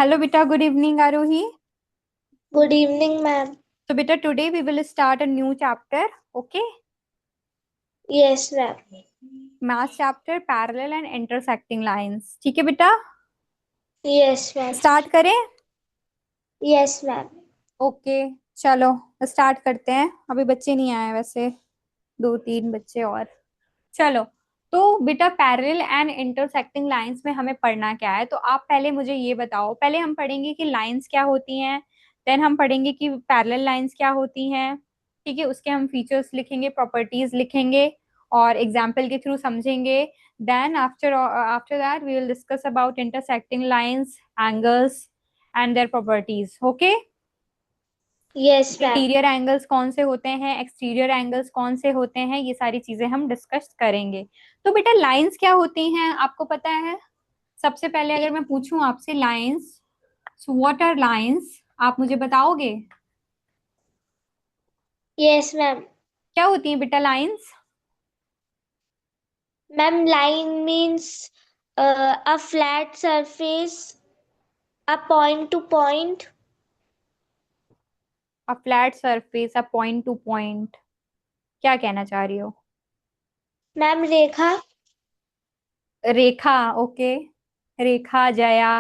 Hello, beta. Good evening, Arohi. Good evening, ma'am. So, beta, today we will start a new chapter. Okay, Yes, ma'am. math chapter, parallel and intersecting lines. ठीक है बेटा, Yes, ma'am. Start करें. Yes, ma'am. Okay, चलो start करते हैं. अभी बच्चे नहीं आए वैसे, दो तीन बच्चे और. चलो, तो बेटा पैरेलल एंड इंटरसेक्टिंग लाइंस में हमें पढ़ना क्या है, तो आप पहले मुझे ये बताओ. पहले हम पढ़ेंगे कि लाइंस क्या होती हैं, देन हम पढ़ेंगे कि पैरेलल लाइंस क्या होती हैं. ठीक है, उसके हम फीचर्स लिखेंगे, प्रॉपर्टीज लिखेंगे और एग्जाम्पल के थ्रू समझेंगे. Then after after that we will discuss about intersecting lines, angles and their properties. Okay, Yes, ma'am. Interior angles कौन से होते हैं, एक्सटीरियर एंगल्स कौन से होते हैं, ये सारी चीजें हम डिस्कस करेंगे. तो बेटा लाइंस क्या होती हैं आपको पता है? सबसे पहले अगर मैं पूछूं आपसे लाइंस, व्हाट आर लाइंस, आप मुझे बताओगे Yes, ma'am. क्या होती हैं बेटा lines? Ma'am, line means a flat surface, a point to point. A flat surface, a point two point, क्या कहना चाह रही हो? Ma'am, रेखा. रेखा, ओके. रेखा, जया,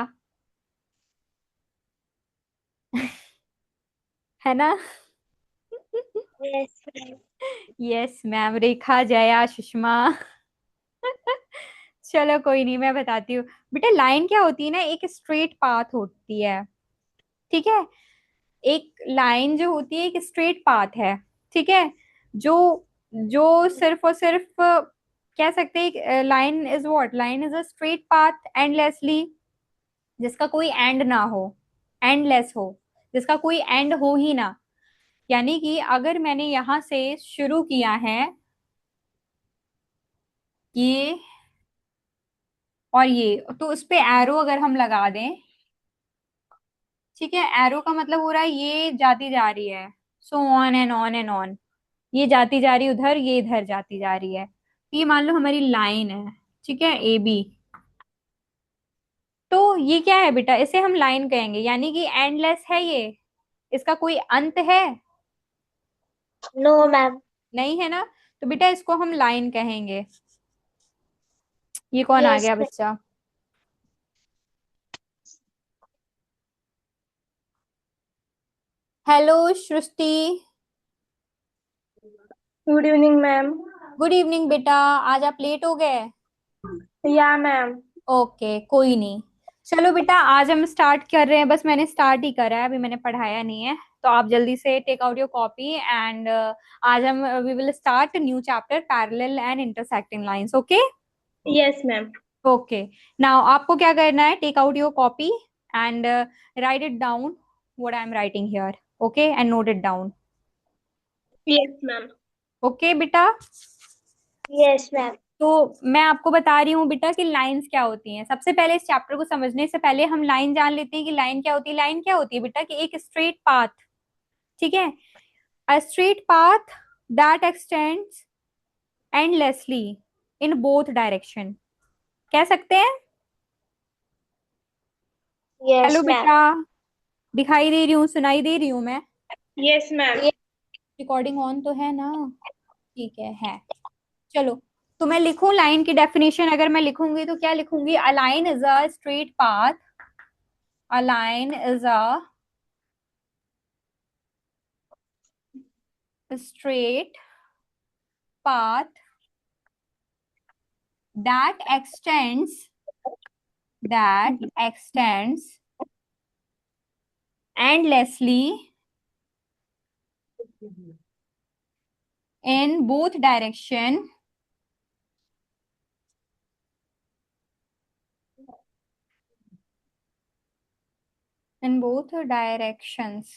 है ना? Yes, ma'am. यस मैम, रेखा, जया, सुषमा. चलो कोई नहीं, मैं बताती हूँ. बेटा लाइन क्या होती है ना, एक स्ट्रेट पाथ होती है. ठीक है, एक लाइन जो होती है एक स्ट्रेट पाथ है. ठीक है, जो जो सिर्फ और सिर्फ कह सकते हैं line is what, line is a straight path endlessly, जिसका कोई एंड ना हो, एंडलेस हो, जिसका कोई एंड हो ही ना. यानी कि अगर मैंने यहां से शुरू किया है ये और ये, तो उस पे एरो अगर हम लगा दें, ठीक है, एरो का मतलब हो रहा है ये जाती जा रही है, so on and on and on, ये जाती जा रही है उधर, ये इधर जाती जा रही है. तो ये मान लो हमारी लाइन है, ठीक है, ए बी. तो ये क्या है बेटा, इसे हम लाइन कहेंगे, यानी कि एंडलेस है ये, इसका कोई अंत है? No, ma'am. नहीं है ना. तो बेटा इसको हम लाइन कहेंगे. ये कौन आ Yes, गया ma'am. बच्चा? हेलो सृष्टि. Good evening, ma'am. Good evening बेटा, आज आप लेट हो गए. Yeah, ma'am. ओके कोई नहीं. चलो बेटा आज हम स्टार्ट कर रहे हैं, बस मैंने स्टार्ट ही करा है, अभी मैंने पढ़ाया नहीं है. तो आप जल्दी से take out your copy and आज हम we will start new chapter, parallel and intersecting lines. Okay. Yes, ma'am. Okay, now आपको क्या करना है, take out your copy and write it down, what I am writing here. Okay, and note it down. Yes, ma'am. Okay बेटा. Yes, ma'am. तो मैं आपको बता रही हूँ बेटा कि लाइंस क्या होती हैं. सबसे पहले इस चैप्टर को समझने से पहले हम लाइन जान लेते हैं कि लाइन क्या होती है. लाइन क्या होती है बेटा कि एक स्ट्रेट पाथ. ठीक है, a straight path that x tends endlessly in both direction, कह सकते हैं. Hello Yes, ma'am. बेटा, दिखाई दे रही हूँ, सुनाई दे रही हूँ मैं? Yes, ma'am. रिकॉर्डिंग ऑन तो है ना? ठीक है. चलो, तो मैं लिखूं लाइन की डेफिनेशन, अगर मैं लिखूंगी तो क्या लिखूंगी? A line is a straight path, a line is a straight path that extends endlessly in both direction, in both directions.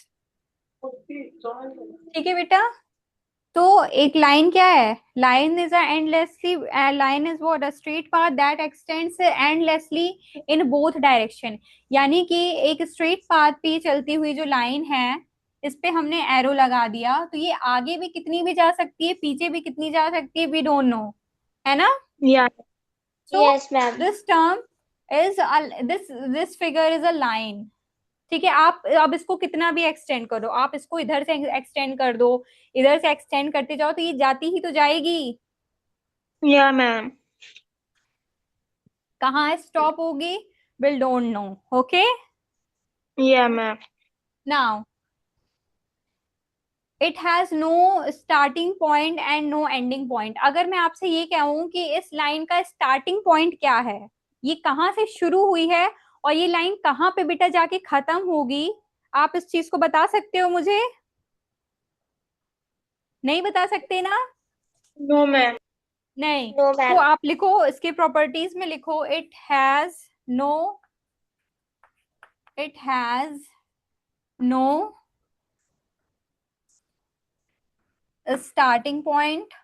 ठीक है बेटा. तो एक लाइन क्या है? Line is a endlessly, line is what, a straight path that x tends endlessly in both direction. यानी कि एक स्ट्रेट पाथ पे चलती हुई जो लाइन है, इस पे हमने एरो लगा दिया, तो ये आगे भी कितनी भी जा सकती है, पीछे भी कितनी जा सकती है, वी डोंट नो, है ना. Yeah. So Yes, ma'am. This term is, this this figure is a line. ठीक है, आप अब इसको कितना भी एक्सटेंड करो, आप इसको इधर से एक्सटेंड कर दो, इधर से एक्सटेंड करते जाओ, तो ये जाती ही तो जाएगी। Yeah, ma'am. कहाँ स्टॉप होगी? Will don't know. Okay, Yeah, ma'am. Now it has no starting point and no ending point. अगर मैं आपसे ये कहूं कि इस लाइन का स्टार्टिंग पॉइंट क्या है, ये कहाँ से शुरू हुई है और ये लाइन कहाँ पे बेटा जाके खत्म होगी, आप इस चीज को बता सकते हो मुझे? नहीं बता सकते ना? No, ma'am. नहीं। No, तो ma'am. आप लिखो, इसके प्रॉपर्टीज में लिखो, no it has no starting point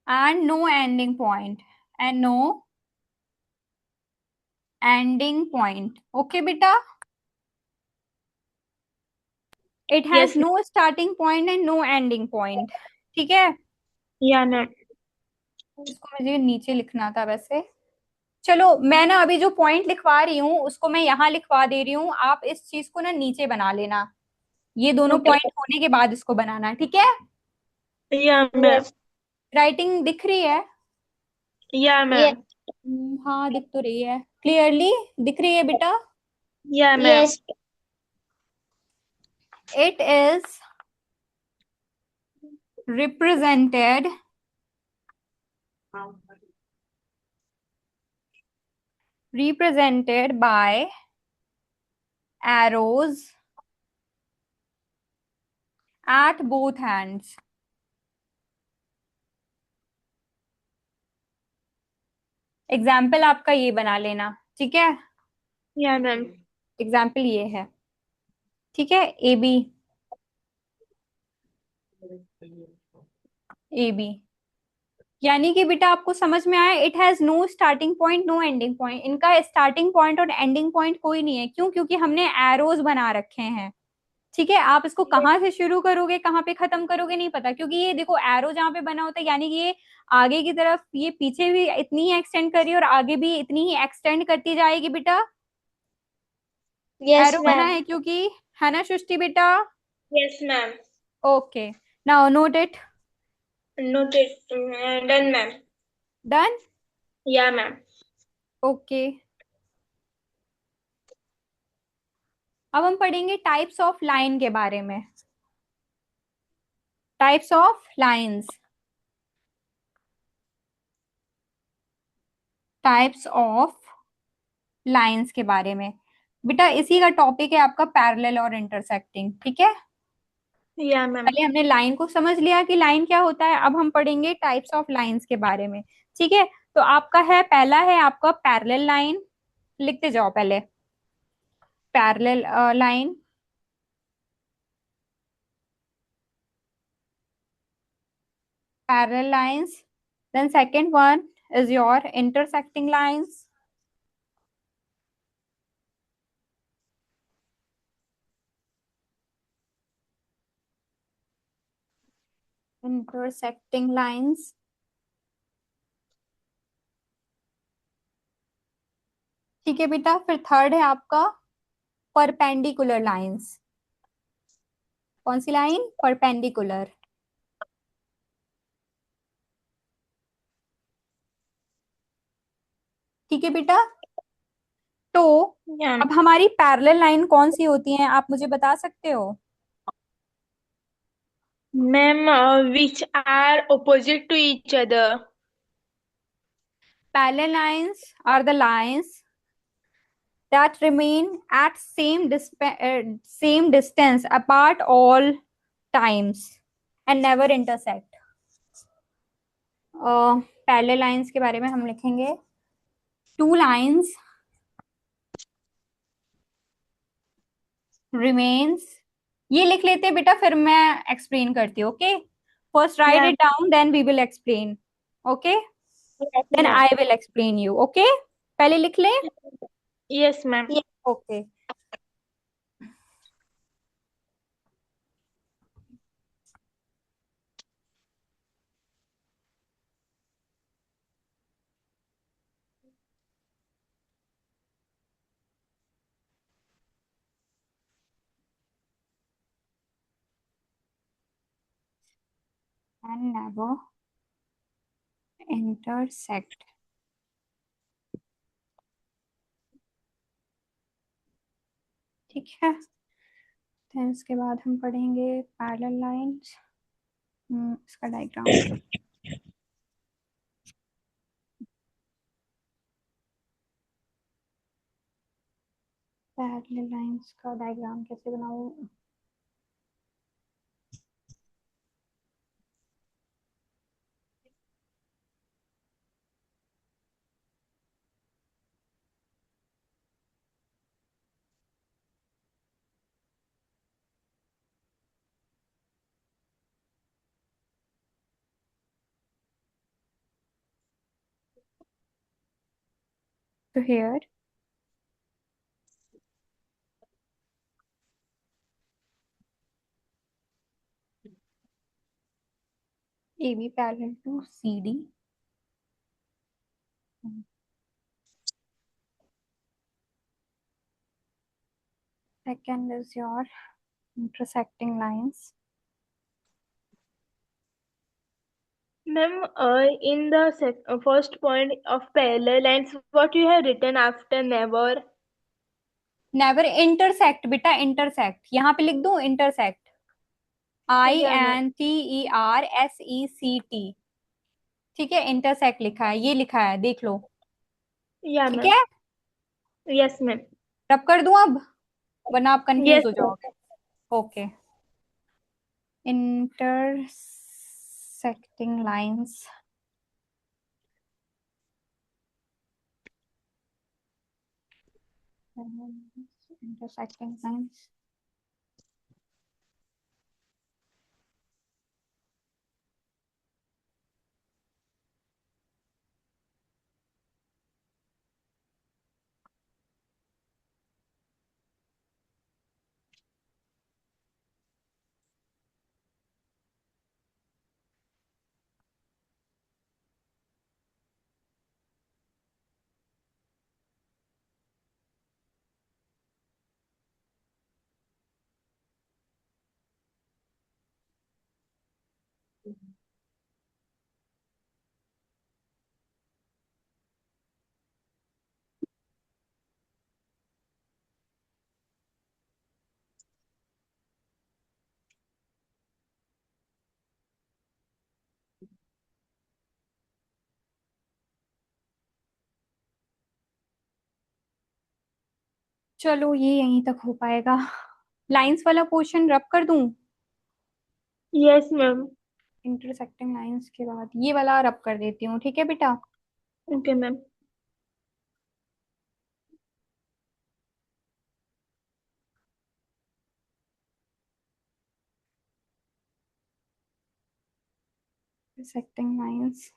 and no ending point, and no ending point. Okay बेटा, it has Yes, ma'am. No starting point and no ending point. ठीक है, Yeah, ma'am. इसको मुझे नीचे लिखना था वैसे। चलो, मैं ना अभी जो पॉइंट लिखवा रही हूँ उसको मैं यहाँ लिखवा दे रही हूँ, आप इस चीज को ना नीचे बना लेना, ये दोनों Okay. पॉइंट होने के बाद इसको बनाना, ठीक है? Yeah, ma'am. Yes. राइटिंग दिख रही है? Yeah, ma'am. हाँ दिख तो रही है, क्लियरली दिख रही है बेटा? Yeah, ma'am. Yes. It is represented by arrows at both hands. Example आपका ये बना लेना, ठीक है? Yeah, ma'am. एग्जाम्पल ये है, ठीक है, ए बी, ए बी, यानी कि बेटा आपको समझ में आया, it has no starting point no ending point. इनका स्टार्टिंग पॉइंट और एंडिंग पॉइंट कोई नहीं है, क्यों? क्योंकि हमने एरोज बना रखे हैं। ठीक है, आप इसको कहाँ से शुरू करोगे कहाँ पे खत्म करोगे नहीं पता, क्योंकि ये देखो एरो जहाँ पे बना होता है, यानी कि ये आगे की तरफ, ये पीछे भी इतनी ही एक्सटेंड करी और आगे भी इतनी ही एक्सटेंड करती जाएगी बेटा। Yes, एरो बना ma'am. है क्योंकि, है ना सृष्टि बेटा? Yes, ma'am. Okay, now note it. Noted. Done, ma'am. Done. Yeah, ma'am. Okay, अब हम पढ़ेंगे टाइप्स ऑफ लाइन के बारे में। Types of lines, types of lines के बारे में बेटा, इसी का टॉपिक है आपका पैरेलल और इंटरसेक्टिंग। ठीक है, Yeah, ma'am. पहले हमने लाइन को समझ लिया कि लाइन क्या होता है, अब हम पढ़ेंगे टाइप्स ऑफ लाइंस के बारे में। ठीक है, तो आपका है, पहला है आपका पैरेलल लाइन, लिखते जाओ पहले, parallel line, parallel lines. Then second one is your intersecting lines, intersecting lines. ठीक है बेटा, फिर थर्ड है आपका परपेंडिकुलर लाइंस। कौन सी लाइन? परपेंडिकुलर। ठीक है बेटा, तो Yeah, अब हमारी पैरेलल लाइन कौन सी होती हैं, आप मुझे बता सकते हो? ma'am. Which are opposite to each other. Parallel lines are the lines that remain at same distance apart all times and never intersect. Parallel lines के बारे में हम लिखेंगे, टू लाइंस रिमेन्स, ये लिख लेते हैं बेटा, फिर मैं एक्सप्लेन करती हूँ। Okay, first write Yeah. It down, then we will explain. Okay, Yes, then ma'am. I will explain you. Okay, पहले लिख लें। Yes, ma'am. Okay, and never intersect. ठीक है, फिर इसके बाद हम पढ़ेंगे पैरेलल लाइंस। इसका डायग्राम जो पैरेलल लाइंस का डायग्राम कैसे बनाऊं। तो here A B parallel to C D. Second is your intersecting lines. Ma'am, in the first point of parallel lines, what you have written after never? Never intersect बेटा, intersect यहाँ पे लिख दूं, intersect. I Yeah, ma'am. N T E R S E C T. ठीक है, intersect लिखा है, ये लिखा है, देख लो। Yeah, ठीक ma'am. है, Yes, ma'am. रब कर दूं अब, वरना आप कंफ्यूज Yes, हो ma'am. जाओगे। Okay, intersecting lines। intersecting lines। चलो ये यहीं तक हो पाएगा। लाइंस वाला पोर्शन रब कर दूं। Yes, ma'am. इंटरसेक्टिंग लाइंस के बाद ये वाला रब कर देती हूँ, ठीक है बेटा। Okay, ma'am. intersecting lines।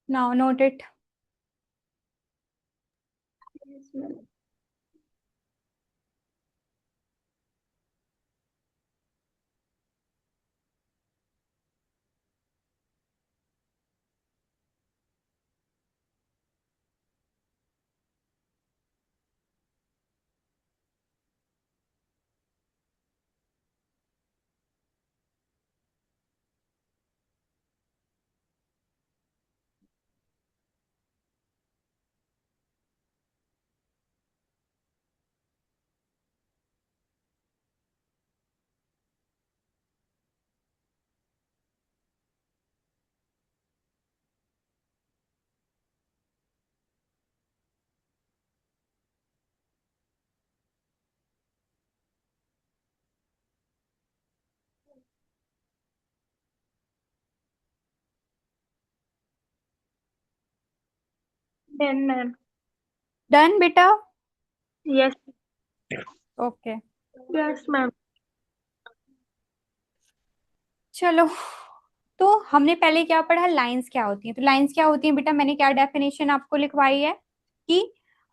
Now note it. Yes, ma'am. Then, ma'am. Done बेटा? Yes. Okay, Yes, ma'am. चलो। तो हमने पहले क्या पढ़ा, लाइंस क्या होती हैं। तो लाइंस क्या होती हैं बेटा, मैंने क्या डेफिनेशन आपको लिखवाई है कि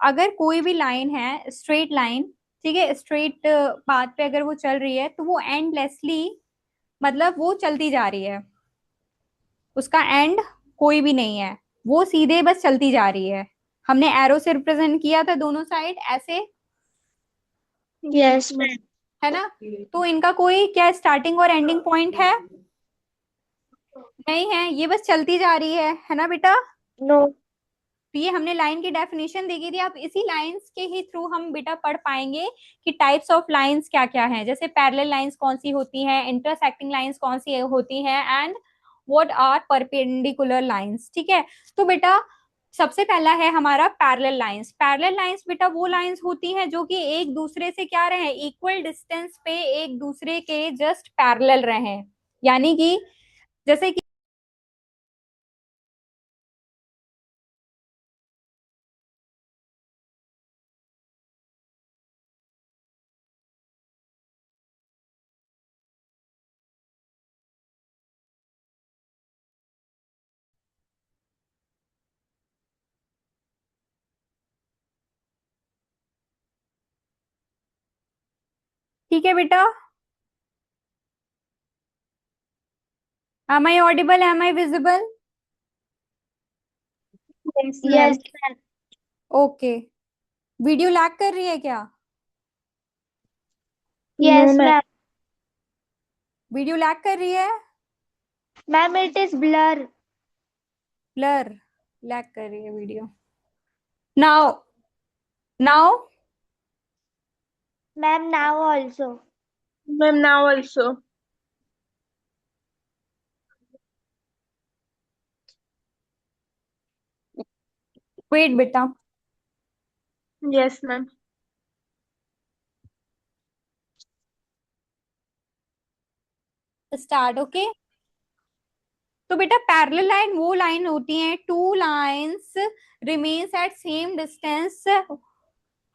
अगर कोई भी लाइन है, स्ट्रेट लाइन, ठीक है, स्ट्रेट पाथ पे अगर वो चल रही है तो वो एंडलेसली, मतलब वो चलती जा रही है, उसका एंड कोई भी नहीं है, वो सीधे बस चलती जा रही है। हमने एरो से रिप्रेजेंट किया था दोनों साइड ऐसे, Yes, ma'am. है ना। तो इनका कोई क्या स्टार्टिंग और एंडिंग पॉइंट है? नहीं है, ये बस चलती जा रही है ना बेटा। No. तो ये हमने लाइन की डेफिनेशन देखी थी। अब इसी लाइंस के ही थ्रू हम बेटा पढ़ पाएंगे कि टाइप्स ऑफ लाइंस क्या क्या हैं, जैसे पैरेलल लाइंस कौन सी होती हैं, इंटरसेक्टिंग लाइंस कौन सी होती हैं, and what are perpendicular lines. ठीक है, तो बेटा सबसे पहला है हमारा पैरेलल लाइंस। पैरेलल लाइंस बेटा वो लाइंस होती हैं जो कि एक दूसरे से क्या रहे, इक्वल डिस्टेंस पे एक दूसरे के जस्ट पैरेलल रहे, यानी कि जैसे कि, ठीक है बेटा, am I audible, am I visible? Yes, Yes, ma'am. ma'am. Okay, video lag कर रही है क्या? No, Yes, ma'am. ma'am. Video lag कर रही है? Ma'am, it is blur. Blur, lag कर रही है video. Now, now, Ma'am, now also. Ma'am, now also. Wait बेटा, Yes, ma'am. स्टार्ट। ओके, तो बेटा पैरेलल लाइन वो लाइन होती है, two lines remains at same distance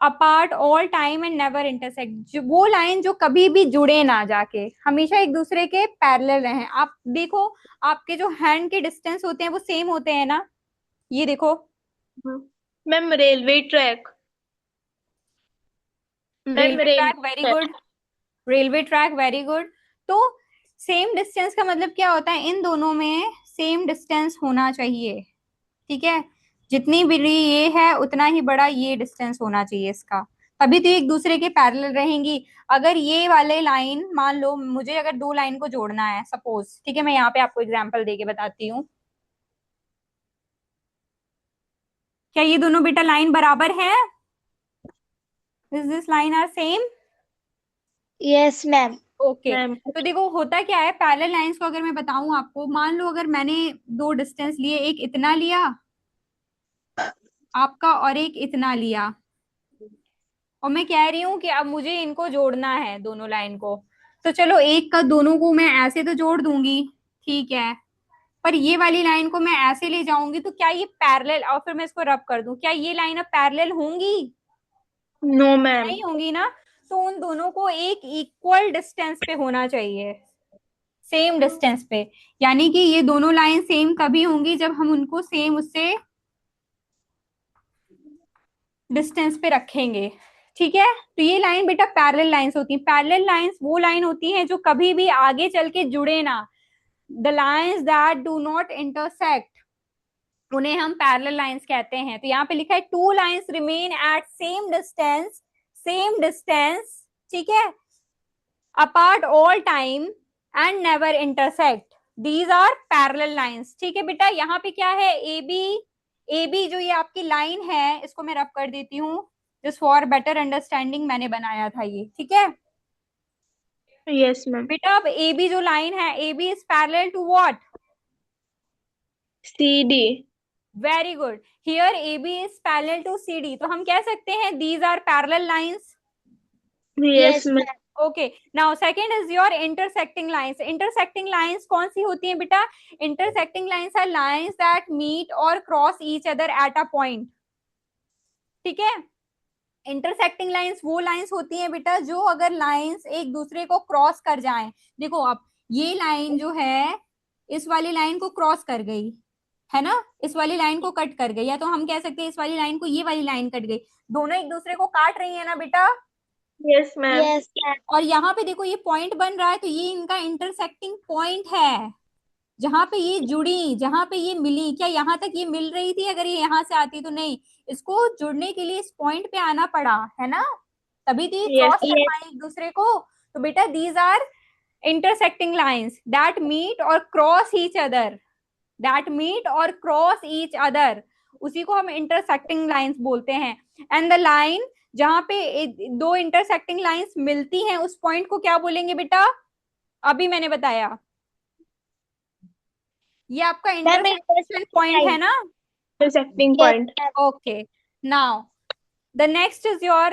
apart all time and never intersect. वो लाइन जो कभी भी जुड़े ना जाके, हमेशा एक दूसरे के पैरेलल रहे। आप देखो, आपके जो हैंड के डिस्टेंस होते हैं वो सेम होते हैं ना, ये देखो। Ma'am, railway track. Ma'am, railway railway track, very track. Good. Railway track, very good. तो सेम डिस्टेंस का मतलब क्या होता है, इन दोनों में सेम डिस्टेंस होना चाहिए। ठीक है, जितनी बड़ी ये है उतना ही बड़ा ये डिस्टेंस होना चाहिए इसका, तभी तो एक दूसरे के पैरेलल रहेंगी। अगर ये वाले लाइन, मान लो मुझे अगर दो लाइन को जोड़ना है सपोज, ठीक है, मैं यहाँ पे आपको एग्जांपल देके बताती हूँ। क्या ये दोनों बेटा लाइन बराबर है? Is this line are same? Yes, ma'am. Okay, Ma'am. तो देखो होता क्या है, पैरेलल लाइंस को अगर मैं बताऊं आपको, मान लो अगर मैंने दो डिस्टेंस लिए, एक इतना लिया आपका और एक इतना लिया, और मैं कह रही हूँ कि अब मुझे इनको जोड़ना है दोनों लाइन को, तो चलो एक का दोनों को मैं ऐसे तो जोड़ दूंगी, ठीक है, पर ये वाली लाइन को मैं ऐसे ले जाऊंगी तो क्या ये पैरेलल, और फिर मैं इसको रब कर दूं, क्या ये लाइन अब पैरेलल होंगी? No, ma'am. नहीं होंगी ना। तो उन दोनों को एक इक्वल डिस्टेंस पे होना चाहिए, सेम डिस्टेंस पे, यानी कि ये दोनों लाइन सेम कभी होंगी जब हम उनको सेम उससे डिस्टेंस पे रखेंगे। ठीक है, तो ये लाइन बेटा पैरेलल लाइंस होती हैं। पैरेलल लाइंस वो लाइन होती हैं जो कभी भी आगे चल के जुड़े ना, the lines that do not intersect, उन्हें हम पैरेलल लाइंस कहते हैं। तो यहाँ पे लिखा है two lines remain at same distance, same distance, ठीक है, apart all time and never intersect, these are parallel lines. ठीक है बेटा, यहाँ पे क्या है, ए बी, ए बी जो ये आपकी लाइन है, इसको मैं रब कर देती हूँ जस्ट फॉर बेटर अंडरस्टैंडिंग, मैंने बनाया था ये, ठीक है Yes, ma'am. बेटा। अब ए बी जो लाइन है, A B is parallel to what? CD. Very good, here A B is parallel to C D, तो हम कह सकते हैं these are parallel lines. Yes, Yes, ma'am. ma'am. Okay, now second is your intersecting lines. Intersecting lines कौन सी होती हैं बेटा? Intersecting lines are lines that meet or cross each other at a point. ठीक है। इंटरसेक्टिंग लाइंस वो lines होती हैं बेटा जो अगर लाइंस एक दूसरे को क्रॉस कर जाएं, देखो अब ये लाइन जो है इस वाली लाइन को क्रॉस कर गई है ना, इस वाली लाइन को कट कर गई, या तो हम कह सकते हैं इस वाली लाइन को ये वाली लाइन कट गई, दोनों एक दूसरे को काट रही है ना बेटा। Yes, ma'am. Yes, ma'am. और यहाँ पे देखो ये पॉइंट बन रहा है, तो ये इनका इंटरसेक्टिंग पॉइंट है, जहां पे ये जुड़ी, जहां पे ये मिली। क्या यहाँ तक ये मिल रही थी अगर ये यहाँ से आती तो? नहीं, इसको जुड़ने के लिए इस पॉइंट पे आना पड़ा है ना, तभी तो ये Yes. क्रॉस कर पाए एक दूसरे को। तो बेटा these are intersecting lines that meet or cross each other, that meet or cross each other, उसी को हम इंटरसेक्टिंग लाइंस बोलते हैं। एंड द लाइन जहां पे दो इंटरसेक्टिंग लाइंस मिलती हैं उस पॉइंट को क्या बोलेंगे बेटा? अभी मैंने बताया, ये आपका Ma'am, इंटरसेक्शन पॉइंट है ना। Intersecting yes, point. ma'am. Okay, now the next is your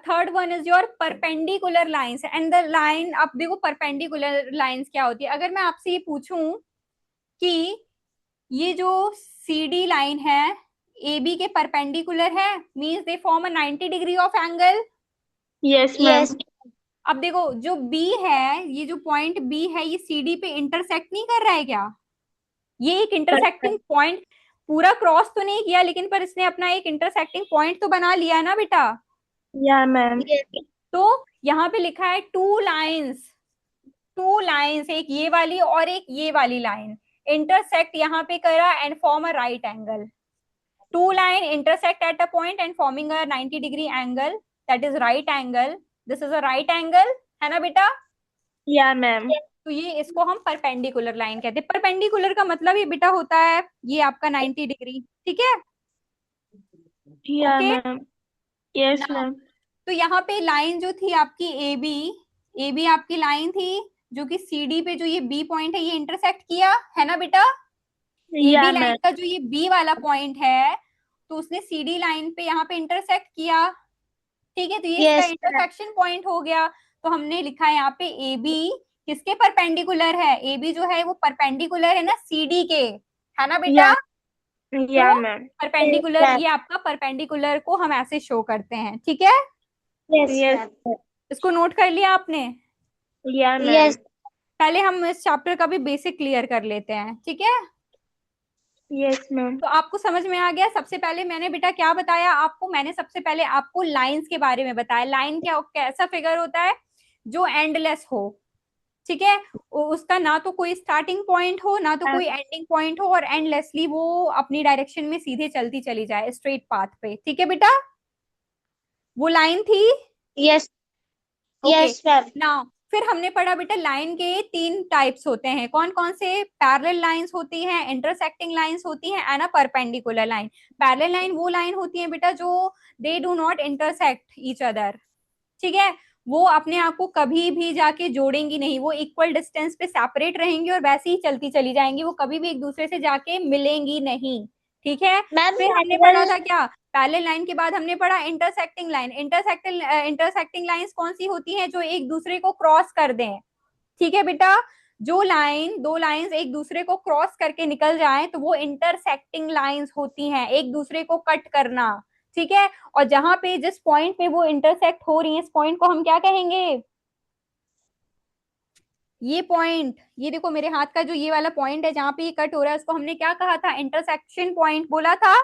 third one is your perpendicular lines and the line। अब देखो perpendicular lines क्या होती है। अगर मैं आपसे ये पूछूं कि ये जो CD लाइन है AB के परपेंडिकुलर है, means they form a 90 degree of angle. Yes, ma'am. Yes, अब देखो जो B है, ये जो पॉइंट B है, ये CD पे इंटरसेक्ट नहीं कर रहा है क्या? ये एक इंटरसेक्टिंग पॉइंट, पूरा क्रॉस तो नहीं किया लेकिन पर इसने अपना एक इंटरसेक्टिंग पॉइंट तो बना लिया ना बेटा। Yeah, ma'am. yes, तो यहाँ पे लिखा है टू लाइंस, टू लाइंस, एक ये वाली और एक ये वाली लाइन इंटरसेक्ट यहाँ पे करा and form a right angle. Two line intersect at a point and forming a 90 degree angle, that is right angle, this is a right angle, है ना बेटा। Yeah, ma'am. तो ये इसको हम परपेंडिकुलर लाइन कहते हैं। परपेंडिकुलर का मतलब ये बेटा होता है ये आपका 90 डिग्री, ठीक है। Yeah, okay ma'am. Yes, now, ma'am. तो यहाँ पे लाइन जो थी आपकी ए बी, ए बी आपकी लाइन थी जो कि सी डी पे जो ये बी पॉइंट है ये इंटरसेक्ट किया है ना बेटा। A B Yeah, line ma'am. का जो ये बी वाला पॉइंट है तो उसने सी डी लाइन पे यहाँ पे इंटरसेक्ट किया, ठीक है। तो ये इसका yes, ma'am. इंटरसेक्शन पॉइंट हो गया। तो हमने लिखा है यहाँ पे ए बी किसके परपेंडिकुलर है? ए बी जो है वो परपेंडिकुलर है ना सी डी के, है ना बेटा। Yeah, तो yeah, ma'am. Yes, perpendicular, ma'am. ये आपका परपेंडिकुलर को हम ऐसे शो करते हैं, ठीक है। Yes, Yes. ma'am. इसको नोट कर लिया आपने? Yeah, Yes, ma'am. पहले हम इस चैप्टर का भी बेसिक क्लियर कर लेते हैं, ठीक है। Yes, ma'am. तो आपको समझ में आ गया। सबसे पहले मैंने बेटा क्या बताया आपको? मैंने सबसे पहले आपको लाइंस के बारे में बताया। लाइन क्या, कैसा फिगर होता है? जो एंडलेस हो, ठीक है। उसका ना तो कोई स्टार्टिंग पॉइंट हो ना तो कोई एंडिंग पॉइंट हो, और एंडलेसली वो अपनी डायरेक्शन में सीधे चलती चली जाए स्ट्रेट पाथ पे, ठीक है बेटा। वो लाइन थी। yes, okay yes, ma'am. Now, फिर हमने पढ़ा बेटा लाइन के तीन टाइप्स होते हैं। कौन कौन से? पैरेलल लाइंस होती हैं, इंटरसेक्टिंग लाइंस होती हैं and a perpendicular line. Parallel line वो लाइन होती है बेटा जो they do not intersect each other, ठीक है। वो अपने आप को कभी भी जाके जोड़ेंगी नहीं, वो इक्वल डिस्टेंस पे सेपरेट रहेंगी और वैसे ही चलती चली जाएंगी, वो कभी भी एक दूसरे से जाके मिलेंगी नहीं, ठीक है। Ma'am, फिर हमने पढ़ा parallel. था क्या? पैरेलल लाइन के बाद हमने पढ़ा इंटरसेक्टिंग लाइन। इंटरसेक्टिंग लाइंस कौन सी होती हैं? जो एक दूसरे को क्रॉस कर दें, ठीक है बेटा। जो लाइन, दो लाइंस एक दूसरे को क्रॉस करके निकल जाएं तो वो इंटरसेक्टिंग लाइंस होती हैं, एक दूसरे को कट करना, ठीक है। और जहां पे जिस पॉइंट पे वो इंटरसेक्ट हो रही है इस पॉइंट को हम क्या कहेंगे? ये पॉइंट, ये देखो मेरे हाथ का जो ये वाला पॉइंट है जहां पे ये कट हो रहा है उसको हमने क्या कहा था? इंटरसेक्शन पॉइंट बोला था।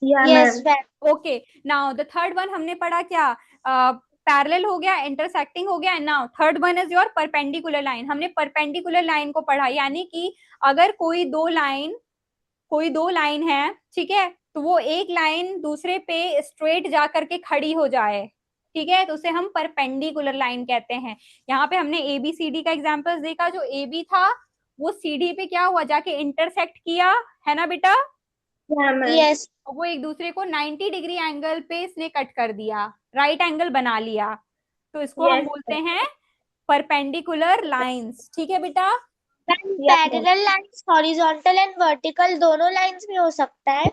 Yeah, Yes, ma'am. ma'am. Okay now the third one हमने पढ़ा क्या? पैरेलल हो गया, इंटरसेक्टिंग हो गया। Now third one is your perpendicular line. हमने परपेंडिकुलर लाइन को पढ़ा, यानी कि अगर कोई दो लाइन है, ठीक है, तो वो एक लाइन दूसरे पे स्ट्रेट जा करके खड़ी हो जाए, ठीक है, तो उसे हम परपेंडिकुलर लाइन कहते हैं। यहाँ पे हमने ए बी सी डी का एग्जाम्पल देखा। जो ए बी था वो सी डी पे क्या हुआ? जाके इंटरसेक्ट किया, है ना बेटा। Yeah, ma'am. Yes, वो एक दूसरे को 90 डिग्री एंगल पे इसने कट कर दिया, राइट एंगल बना लिया, तो इसको हम Yes. बोलते हैं परपेंडिकुलर लाइंस, ठीक है बेटा। ma'am, Yeah, ma'am. parallel lines, horizontal and vertical दोनों lines में हो सकता है.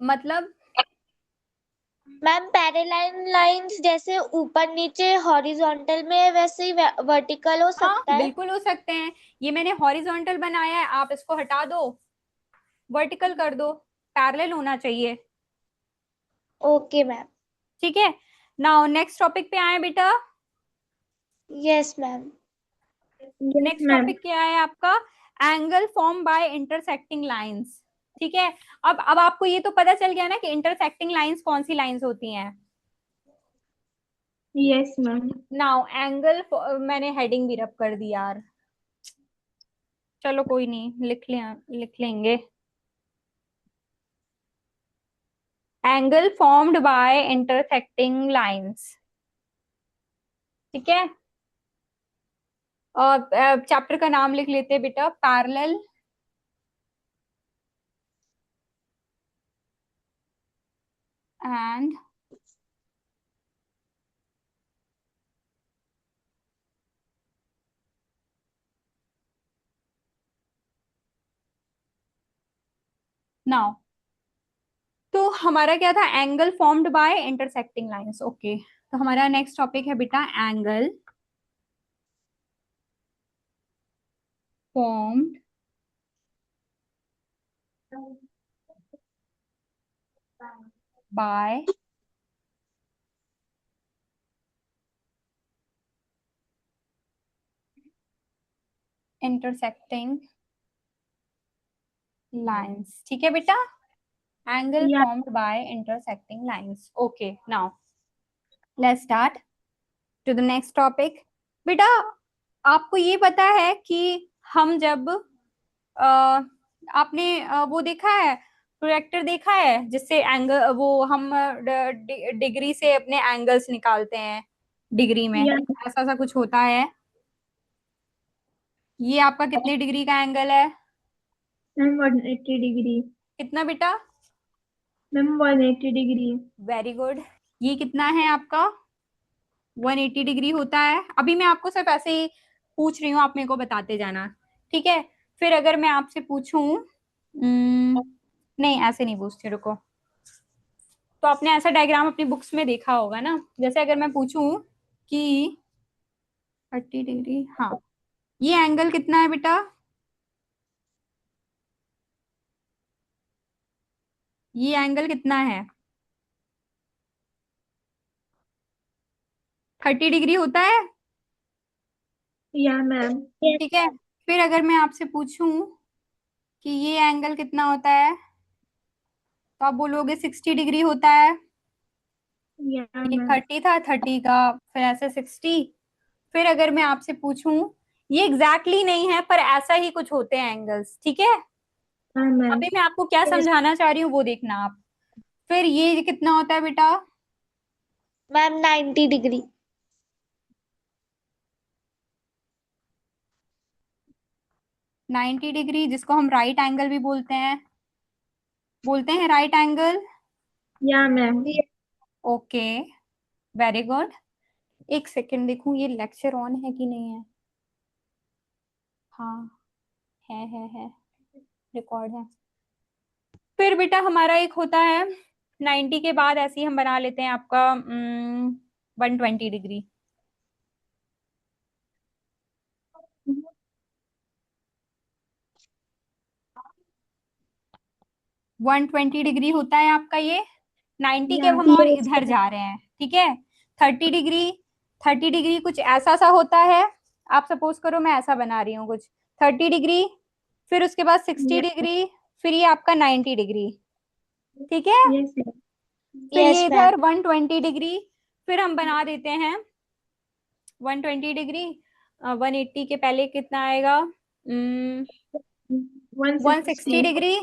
मतलब मैम पैरेलल लाइंस जैसे ऊपर नीचे हॉरिजॉन्टल में है, वैसे ही वर्टिकल हो हाँ सकता है. बिल्कुल हो सकते हैं। ये मैंने हॉरिजॉन्टल बनाया है, आप इसको हटा दो, वर्टिकल कर दो, पैरेलल होना चाहिए। Okay ma'am. ठीक है, नाउ नेक्स्ट टॉपिक पे आए बेटा। Yes ma'am. Yes, next ma'am. Topic क्या है आपका? Angle form by intersecting lines. ठीक है, अब आपको ये तो पता चल गया ना कि इंटरसेक्टिंग लाइंस कौन सी लाइंस होती हैं। Yes, ma'am. नाउ एंगल, मैंने हेडिंग भी रब कर दी यार, चलो कोई नहीं, लिख लेंगे। Angle formed by intersecting lines. ठीक है, और चैप्टर का नाम लिख लेते हैं बेटा, पैरेलल एंड नाउ, तो हमारा क्या था? Angle formed by intersecting lines. Okay, तो हमारा नेक्स्ट टॉपिक है बेटा angle formed by intersecting lines. ठीक है बेटा, angle Yeah, formed by intersecting lines. Okay, now let's start to the next topic. बेटा, आपको ये पता है कि हम जब आपने वो देखा है, प्रोजेक्टर देखा है जिससे एंगल, वो हम डिग्री से अपने एंगल्स निकालते हैं, डिग्री में yeah, ऐसा सा कुछ होता है। ये आपका कितने डिग्री का एंगल है? ma'am, 180 degree. कितना बेटा? Ma'am, 180 degree. Very good. ये कितना है आपका? 180 डिग्री होता है। अभी मैं आपको सिर्फ ऐसे ही पूछ रही हूँ, आप मेरे को बताते जाना। ठीक है, फिर अगर मैं आपसे पूछूं, नहीं ऐसे नहीं पूछती, रुको। तो आपने ऐसा डायग्राम अपनी बुक्स में देखा होगा ना, जैसे अगर मैं पूछूं कि 30 डिग्री, हाँ, ये एंगल कितना है बेटा? ये एंगल कितना है? 30 डिग्री होता है। Yeah, ma'am. यस ठीक है, मैम। फिर अगर मैं आपसे पूछूं कि ये एंगल कितना होता है, तो आप बोलोगे 60 डिग्री होता है। Yeah, ये ma'am. 30 था, 30 का फिर ऐसे 60। फिर अगर मैं आपसे पूछूं, ये एग्जैक्टली exactly नहीं है पर ऐसा ही कुछ होते हैं एंगल्स। ठीक है, Yeah, अभी ma'am. मैं आपको क्या यस समझाना चाह रही हूँ वो देखना आप। फिर ये कितना होता है बेटा? Ma'am 90 degree. 90 डिग्री, जिसको हम राइट एंगल भी बोलते हैं right angle. Yeah, ma'am. Okay, very good. एक सेकेंड देखूं ये लेक्चर ऑन है कि नहीं है। हाँ, है, रिकॉर्ड है। फिर बेटा हमारा एक होता है 90 के बाद ऐसे ही हम बना लेते हैं आपका 120 डिग्री। 120 डिग्री होता है आपका ये 90 के, अब Yeah, हम और यस इधर मैम। जा रहे हैं। ठीक है, 30 डिग्री, 30 डिग्री कुछ ऐसा सा होता है। आप सपोज करो मैं ऐसा बना रही हूँ कुछ 30 डिग्री, फिर उसके बाद सिक्सटी yeah, डिग्री फिर ये आपका 90 डिग्री। ठीक है, yes, ma'am. फिर यस ये मैम। इधर 120 डिग्री, फिर हम बना देते हैं 120 डिग्री। 180 के पहले कितना आएगा? 160 160. डिग्री,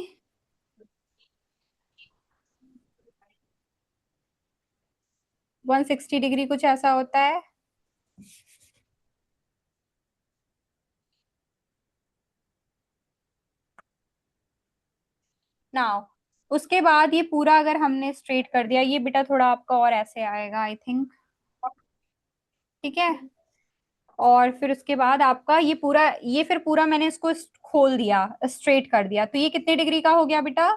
160 डिग्री कुछ ऐसा होता है। नाउ उसके बाद ये पूरा अगर हमने स्ट्रेट कर दिया, ये बेटा थोड़ा आपका और ऐसे आएगा आई थिंक। ठीक है, और फिर उसके बाद आपका ये पूरा, ये फिर पूरा मैंने इसको खोल दिया, स्ट्रेट कर दिया, तो ये कितने डिग्री का हो गया बेटा?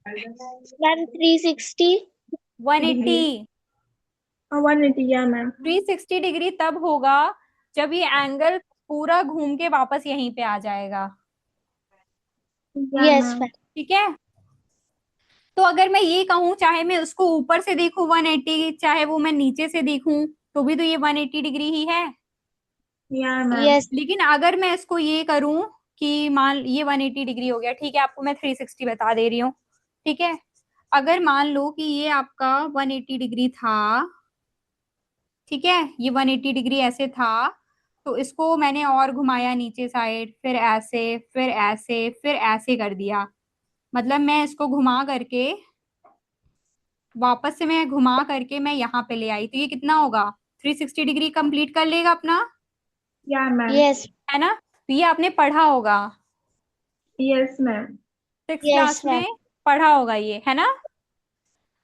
Ma'am 360। 180। Degree. 180, yeah, ma'am. 360 degree तब होगा जब ये एंगल पूरा घूम के वापस यहीं पे आ जाएगा। Yeah, yes ma'am. मैम। ठीक है, तो अगर मैं ये कहूँ, चाहे मैं उसको ऊपर से देखूं 180, चाहे वो मैं नीचे से देखूं, तो भी तो ये 180 डिग्री ही है। Yeah ma'am. यस लेकिन अगर मैं इसको ये करूं कि मान ये 180 डिग्री हो गया, ठीक है, आपको मैं 360 बता दे रही हूँ, ठीक है। अगर मान लो कि ये आपका 180 डिग्री था, ठीक है, ये 180 डिग्री ऐसे था, तो इसको मैंने और घुमाया नीचे साइड, फिर ऐसे, फिर ऐसे, फिर ऐसे कर दिया, मतलब मैं इसको घुमा करके, वापस से मैं घुमा करके मैं यहाँ पे ले आई, तो ये कितना होगा, 360 डिग्री कंप्लीट कर लेगा अपना, या मैम। यस है ना। तो ये आपने पढ़ा होगा, yes ma'am. Six yes class ma'am में पढ़ा होगा ये, है ना।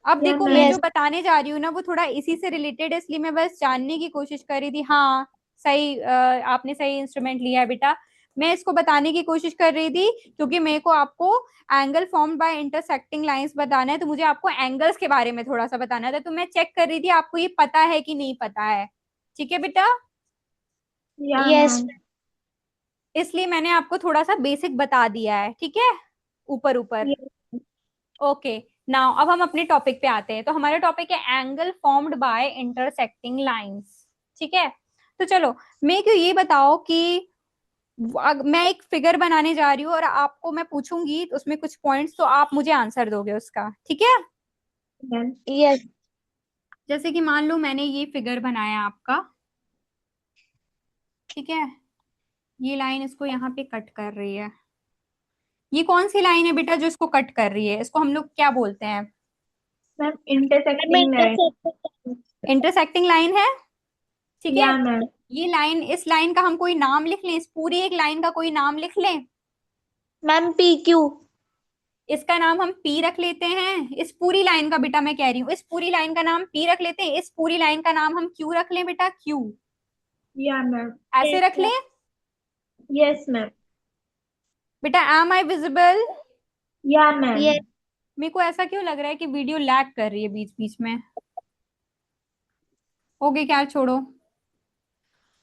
अब या देखो मैं मैम। जो यस बताने जा रही हूँ ना वो थोड़ा इसी से रिलेटेड है, इसलिए मैं बस जानने की कोशिश कर रही थी। हाँ, सही, आपने सही इंस्ट्रूमेंट लिया है बेटा। मैं इसको बताने की कोशिश कर रही थी क्योंकि मेरे को आपको angle formed by intersecting lines बताना है, तो मुझे आपको एंगल्स के बारे में थोड़ा सा बताना था, तो मैं चेक कर रही थी आपको ये पता है कि नहीं पता है। ठीक है बेटा, या यस मैम। इसलिए मैंने आपको थोड़ा सा बेसिक बता दिया है, ठीक है, ऊपर ऊपर। ओके, नाउ अब हम अपने टॉपिक पे आते हैं। तो हमारा टॉपिक है angle formed by intersecting lines, ठीक है। तो चलो, मेरे को ये बताओ कि मैं एक फिगर बनाने जा रही हूँ और आपको मैं पूछूंगी तो उसमें कुछ पॉइंट्स, तो आप मुझे आंसर दोगे उसका, ठीक है। मैम। यस जैसे कि मान लो मैंने ये फिगर बनाया आपका, ठीक है, ये लाइन इसको यहाँ पे कट कर रही है। ये कौन सी लाइन है बेटा जो इसको कट कर रही है, इसको हम लोग क्या बोलते हैं। Ma'am ma'am intersecting line. Intersecting intersecting line है, ठीक है। Yeah ma'am. ये लाइन, इस लाइन का हम कोई नाम लिख लें, इस पूरी एक लाइन का कोई नाम लिख लें। मैम पी क्यू इसका नाम हम पी रख लेते हैं, इस पूरी लाइन का, बेटा मैं कह रही हूँ इस पूरी लाइन का नाम पी रख लेते हैं, इस पूरी लाइन का नाम हम क्यू रख लें बेटा, क्यू, या मैम। ऐसे यस रख मैम लें। Yes ma'am. बेटा एम आई विजिबल। या मैम। यस मेरे को ऐसा क्यों लग रहा है कि वीडियो लैग कर रही है बीच बीच में। ओके, क्या, छोड़ो।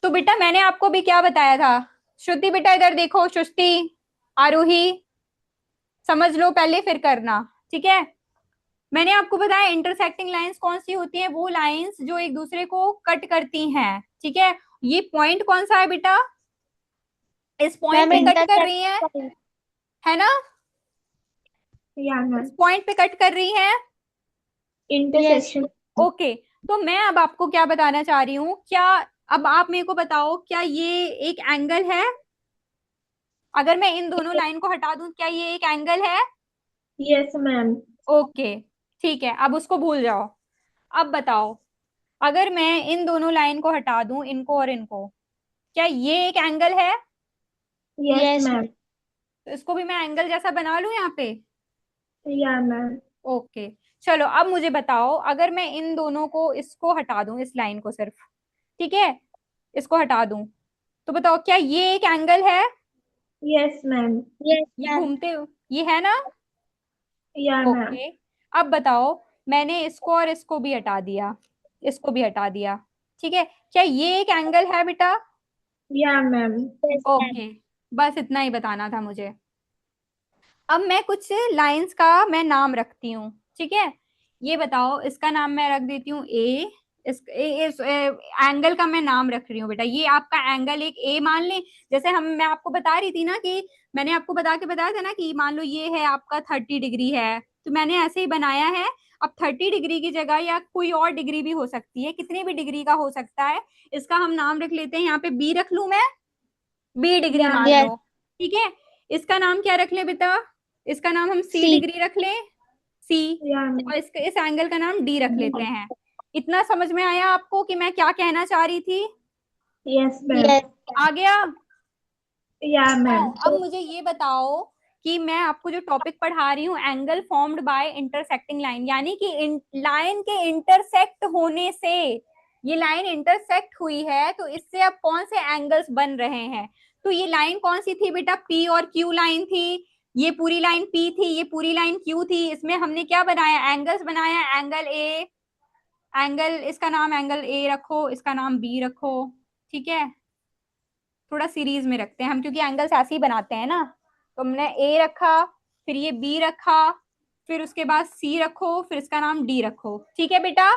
तो बेटा मैंने आपको भी क्या बताया था, श्रुति बेटा इधर देखो, श्रुति, आरोही, समझ लो पहले फिर करना, ठीक है। मैंने आपको बताया इंटरसेक्टिंग लाइंस कौन सी होती हैं, वो लाइंस जो एक दूसरे को कट करती हैं, ठीक है। ये पॉइंट कौन सा है बेटा, इस पॉइंट मैम पे कट कर रही है इंटरसेक्टिंग है ना, या इस मैम। पॉइंट पे कट कर रही है। Yes intersection. ओके, तो मैं अब आपको क्या बताना चाह रही हूँ, क्या, अब आप मेरे को बताओ क्या ये एक एंगल है, अगर मैं इन दोनों लाइन को हटा दूं क्या ये एक एंगल है। Yes ma'am. ओके, ठीक है, अब उसको भूल जाओ। अब बताओ, अगर मैं इन दोनों लाइन को हटा दूं, इनको और इनको, क्या ये एक एंगल है। Yes yes ma'am. तो इसको भी मैं एंगल जैसा बना लूं यहाँ पे। या मैम। ओके, चलो अब मुझे बताओ, अगर मैं इन दोनों को, इसको हटा दूं, इस लाइन को सिर्फ, ठीक है, इसको हटा दूं, तो बताओ क्या ये एक एंगल है। Yes ma'am. यस ये मैम घूमते, ये है ना। Yeah ma'am. ओके, अब बताओ, मैंने इसको और इसको भी हटा दिया, इसको भी हटा दिया, ठीक है, क्या ये एक एंगल है बेटा। Yeah ma'am. Yes ma'am okay, बस इतना ही बताना था मुझे। अब मैं कुछ लाइंस का मैं नाम रखती हूँ, ठीक है। ये बताओ, इसका नाम मैं रख देती हूँ ए, इस एंगल का मैं नाम रख रही हूँ बेटा, ये आपका एंगल एक ए मान लें। जैसे हम, मैं आपको बता रही थी ना कि मैंने आपको बता के बताया था ना कि मान लो ये है आपका 30 डिग्री है, तो मैंने ऐसे ही बनाया है। अब 30 डिग्री की जगह या कोई और डिग्री भी हो सकती है, कितनी भी डिग्री का हो सकता है, इसका हम नाम रख लेते हैं, यहाँ पे बी रख लूं मैं, बी डिग्री या मान यस लो, ठीक है। इसका नाम क्या रख लें बेटा, इसका नाम हम सी सी डिग्री रख लें, सी, या मैम। और इसके इस एंगल का नाम डी रख लेते हैं। इतना समझ में आया आपको कि मैं क्या कहना चाह रही थी, यस मैम। यस आ गया। या मैम। अब मुझे ये बताओ कि मैं आपको जो टॉपिक पढ़ा रही हूँ, angle formed by intersecting line, यानी कि लाइन के इंटरसेक्ट होने से, ये लाइन इंटरसेक्ट हुई है तो इससे अब कौन से एंगल्स बन रहे हैं। तो ये लाइन कौन सी थी बेटा, पी और क्यू लाइन थी। ये पूरी लाइन पी थी, ये पूरी लाइन क्यू थी, इसमें हमने क्या बनाया, एंगल्स बनाया, एंगल ए, एंगल, इसका नाम एंगल ए रखो, इसका नाम बी रखो, ठीक है। थोड़ा सीरीज में रखते हैं हम क्योंकि एंगल्स ऐसे ही बनाते हैं ना। तो हमने ए रखा, फिर ये बी रखा, फिर उसके बाद सी रखो, फिर इसका नाम डी रखो। ठीक है बेटा?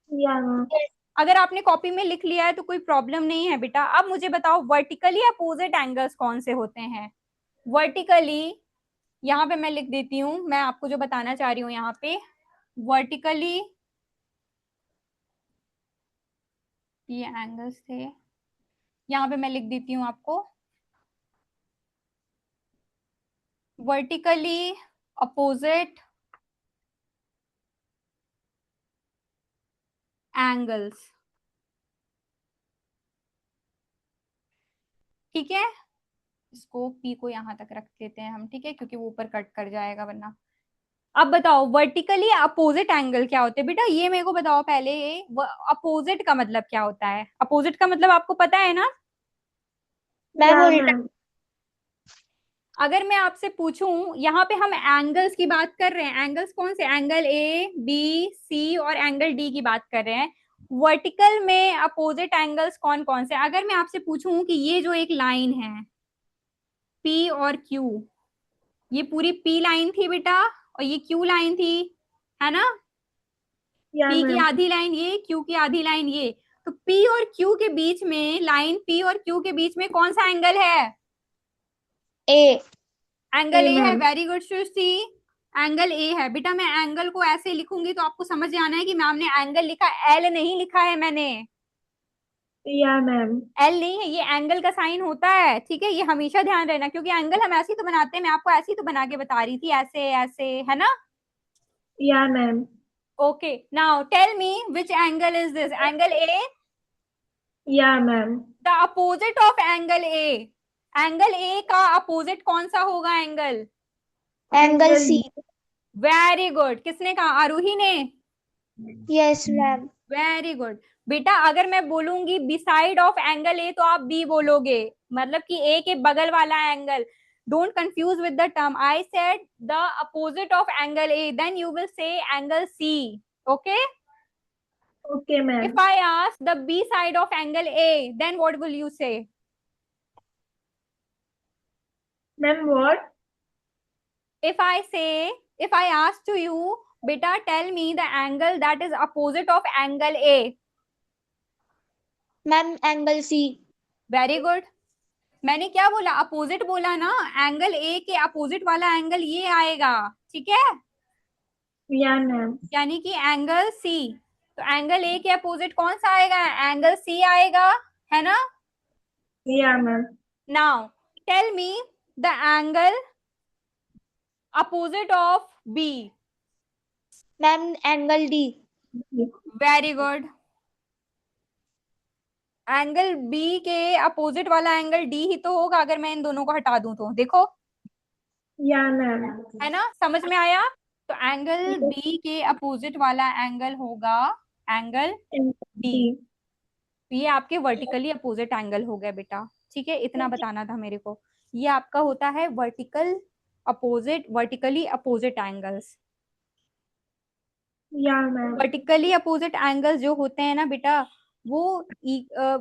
Yeah ma'am. अगर आपने कॉपी में लिख लिया है तो कोई प्रॉब्लम नहीं है बेटा। अब मुझे बताओ वर्टिकली अपोजिट एंगल्स कौन से होते हैं? वर्टिकली, यहाँ पे मैं लिख देती हूँ, मैं आपको जो बताना चाह रही हूँ यहाँ पे, वर्टिकली ये एंगल्स थे, यहाँ पे मैं लिख देती हूँ आपको, वर्टिकली अपोजिट एंगल्स। ठीक है, इसको पी को यहाँ तक रख देते हैं हम, ठीक है, क्योंकि वो ऊपर कट कर जाएगा वरना। अब बताओ वर्टिकली अपोजिट एंगल क्या होते हैं बेटा, ये मेरे को बताओ पहले। अपोजिट का मतलब क्या होता है? अपोजिट का मतलब आपको पता है ना? मैम या उल्टा। मैम। अगर मैं आपसे पूछूं, यहाँ पे हम एंगल्स की बात कर रहे हैं, एंगल्स कौन से? एंगल ए, बी, सी और एंगल डी की बात कर रहे हैं। वर्टिकल में अपोजिट एंगल्स कौन कौन से? अगर मैं आपसे पूछूं कि ये जो एक लाइन है पी और क्यू, ये पूरी पी लाइन थी बेटा और ये क्यू लाइन थी, है ना? या पी की मैम। आधी लाइन ये, क्यू की आधी लाइन ये। तो पी और क्यू के बीच में, लाइन पी और क्यू के बीच में कौन सा एंगल है? ए। एंगल ए ए है। Ma'am. Very good Srishti, angle A है बेटा। मैं एंगल को ऐसे लिखूंगी तो आपको समझ आना है कि मैम ने एंगल लिखा, एल नहीं लिखा है मैंने। या मैम। एल नहीं है, ये एंगल का साइन होता है, ठीक है? ये हमेशा ध्यान रहना, क्योंकि एंगल हम ऐसे ही तो बनाते हैं, मैं आपको ऐसे ही तो बना के बता रही थी, ऐसे ऐसे, है ना? Yeah ma'am. Okay, now tell me which angle is this? Angle A. Yeah ma'am. The opposite of angle A, angle A का अपोजिट कौन सा होगा angle? Angle angle C. D. Very good, किसने कहा? आरूही ने। Yes ma'am. वेरी गुड बेटा। अगर मैं बोलूंगी बिसाइड ऑफ एंगल ए तो आप बी बोलोगे, मतलब कि ए के बगल वाला angle. Don't confuse with the term, I said the opposite of angle A, then you will say angle C. Okay? Okay ma'am. If I ask the beside of angle A, then what will you say? Ma'am what? if I say, if I ask to you, beta, tell me the angle that is opposite of angle A. Ma'am angle C. Very good. मैंने क्या बोला? Opposite बोला ना, angle A के opposite वाला angle ये आएगा, ठीक है? Yeah ma'am. यानी कि एंगल सी। तो एंगल ए के अपोजिट कौन सा आएगा? एंगल सी आएगा, है ना? Yeah ma'am. Now tell me the angle opposite of B. Ma'am angle D. Very good. Angle B के अपोजिट वाला एंगल डी ही तो होगा, अगर मैं इन दोनों को हटा दूं तो। देखो, या मैम। है ना? समझ में आया? तो एंगल बी के अपोजिट वाला एंगल होगा एंगल डी। डी। तो ये आपके वर्टिकली अपोजिट एंगल हो गए बेटा, ठीक है? इतना बताना था मेरे को। ये आपका होता है vertical opposite, vertically opposite angles. या मैम। वर्टिकली अपोजिट एंगल्स जो होते हैं ना बेटा, वो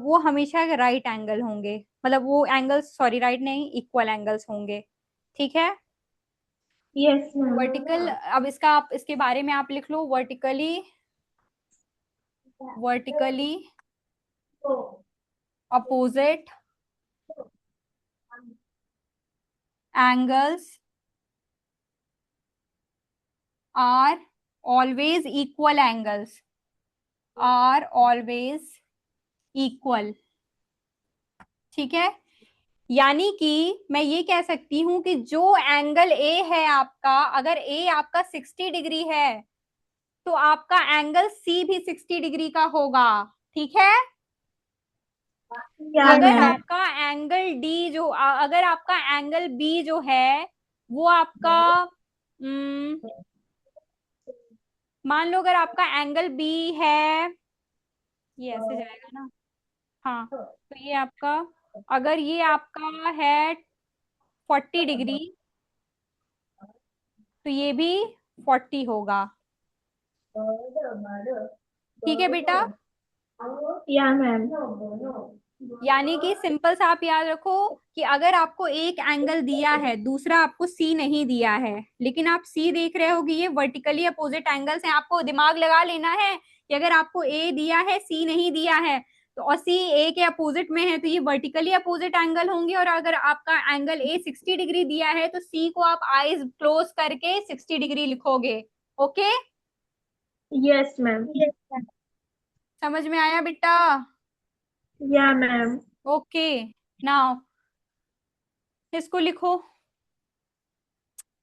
वो हमेशा राइट एंगल होंगे, मतलब वो एंगल्स, सॉरी राइट नहीं, इक्वल एंगल्स होंगे, ठीक है? Yes ma'am. वर्टिकल, अब इसका आप इसके बारे में आप लिख लो, vertically, vertically opposite angles are always equal angles, are always equal, ठीक है? यानी कि मैं ये कह सकती हूं कि जो एंगल ए है आपका, अगर ए आपका 60 डिग्री है तो आपका एंगल सी भी 60 डिग्री का होगा, ठीक है? या अगर मैम। आपका एंगल डी जो, अगर आपका एंगल बी जो है वो आपका, मान लो अगर आपका एंगल बी है, ये ऐसे जाएगा ना, हाँ, तो ये आपका, अगर ये आपका है 40 डिग्री, तो ये भी 40 होगा, ठीक है बेटा? Yeah ma'am. यानी कि सिंपल सा आप याद रखो कि अगर आपको एक एंगल दिया है, दूसरा आपको सी नहीं दिया है, लेकिन आप सी देख रहे हो कि ये वर्टिकली अपोजिट एंगल्स हैं, आपको दिमाग लगा लेना है कि अगर आपको ए दिया है, सी नहीं दिया है, तो और सी ए के अपोजिट में है, तो ये वर्टिकली अपोजिट एंगल होंगे। और अगर आपका एंगल ए 60 डिग्री दिया है, तो सी को आप आईज क्लोज करके 60 डिग्री लिखोगे। Okay, yes ma'am. समझ में आया बेटा? Yeah ma'am. ओके, नाउ इसको लिखो।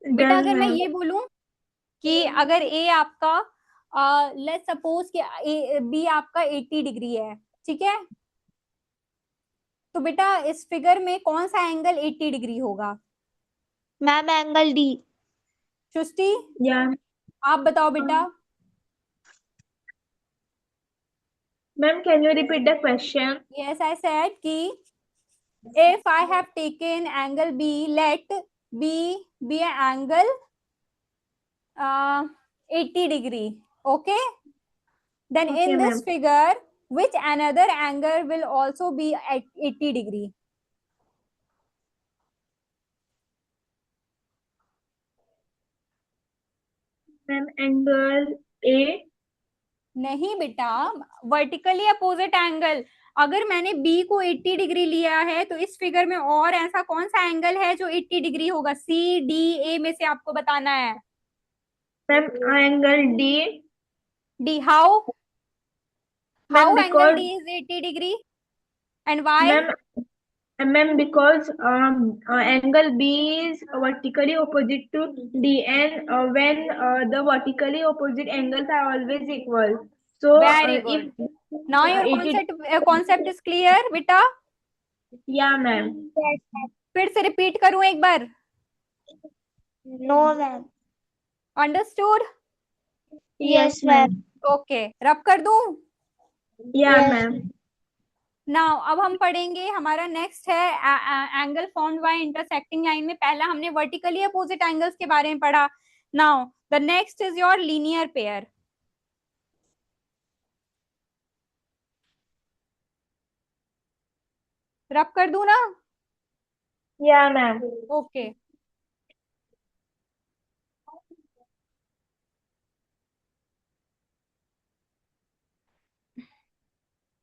बेटा डन अगर मैं मैम। ये बोलूं कि अगर ए आपका, लेट्स सपोज कि बी आपका 80 डिग्री है, ठीक है, तो बेटा इस फिगर में कौन सा एंगल 80 डिग्री होगा? Ma'am angle D. सृष्टि, या आप बताओ बेटा। Ma'am, can you repeat the question? Yes, I said कि if I have taken angle B, let B be an angle 80 degree. Okay, then okay in this ma'am. figure which another angle will also be at 80 degree? Ma'am angle A. नहीं बेटा, vertically opposite angle. अगर मैंने B को 80 degree लिया है, तो इस figure में और ऐसा कौन सा एंगल है जो 80 डिग्री होगा? सी डी ए में से आपको बताना है। Ma'am angle D. D, how? Ma'am how angle because D is 80 degree and why? Ma'am ma'am because angle B is vertically opposite to D, and when the vertically opposite angles are always equal, so very if good, now your 80। Concept is clear बेटा? Yeah ma'am. फिर से repeat करूं एक बार? No ma'am. Understood? Yes yes ma'am. Ma'am. Okay, rub कर दूं? या yes. Ma'am. Now अब हम पढ़ेंगे, हमारा नेक्स्ट है angle formed by intersecting line में। पहला हमने वर्टिकली अपोजिट एंगल्स के बारे में पढ़ा। Now the next is your linear pair. रब कर दूं ना? Yeah ma'am. ओके,